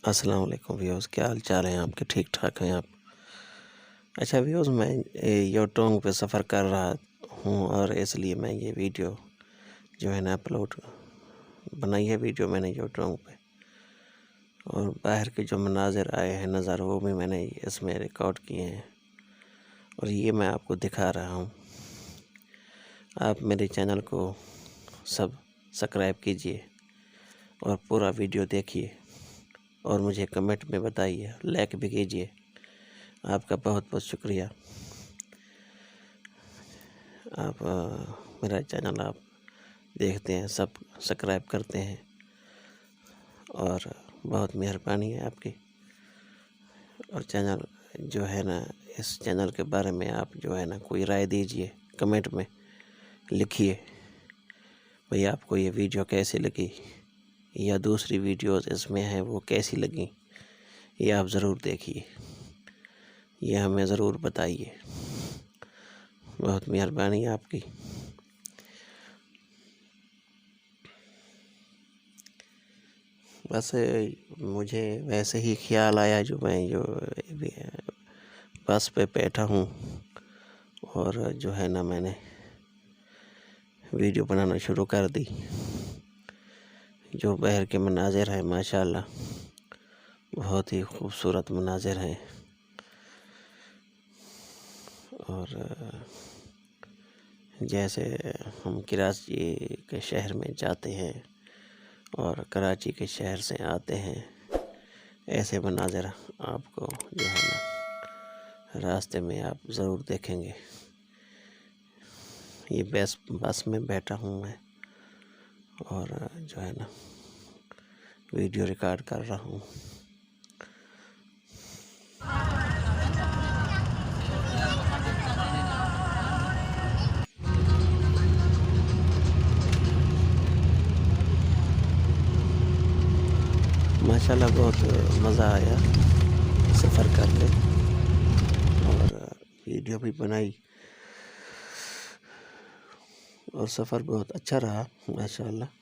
अस्सलाम वालेकुम व्यूअर्स, क्या हाल चाल हैं आपके? ठीक ठाक हैं आप? अच्छा व्यूअर्स, मैं योटोंग पे सफ़र कर रहा हूँ और इसलिए मैं ये वीडियो जो है ना अपलोड बनाई है वीडियो मैंने योटोंग पे। और बाहर के जो मनाज़िर आए हैं नज़र वो भी मैंने इसमें रिकॉर्ड किए हैं और ये मैं आपको दिखा रहा हूँ। आप मेरे चैनल को सब्सक्राइब कीजिए और पूरा वीडियो देखिए और मुझे कमेंट में बताइए, लाइक भी कीजिए। आपका बहुत बहुत शुक्रिया। आप मेरा चैनल आप देखते हैं, सब्सक्राइब करते हैं और बहुत मेहरबानी है आपकी। और चैनल जो है ना, इस चैनल के बारे में आप जो है ना कोई राय दीजिए, कमेंट में लिखिए भाई आपको ये वीडियो कैसी लगी या दूसरी वीडियोस इसमें हैं वो कैसी लगी, ये आप ज़रूर देखिए, ये हमें ज़रूर बताइए। बहुत मेहरबानी आपकी। बस मुझे वैसे ही ख्याल आया जो बस पे बैठा हूँ और जो है ना मैंने वीडियो बनाना शुरू कर दी। जो बाहर के मनाज़िर हैं माशाल्लाह बहुत ही खूबसूरत मनाज़िर हैं। और जैसे हम कराची के शहर में जाते हैं और कराची के शहर से आते हैं, ऐसे मनाज़िर आपको जो है ना रास्ते में आप ज़रूर देखेंगे। ये बस में बैठा हूँ मैं और जो है ना वीडियो रिकॉर्ड कर रहा हूँ। माशाल्लाह बहुत मज़ा आया सफ़र करके और वीडियो भी बनाई और सफ़र बहुत अच्छा रहा माशाल्लाह।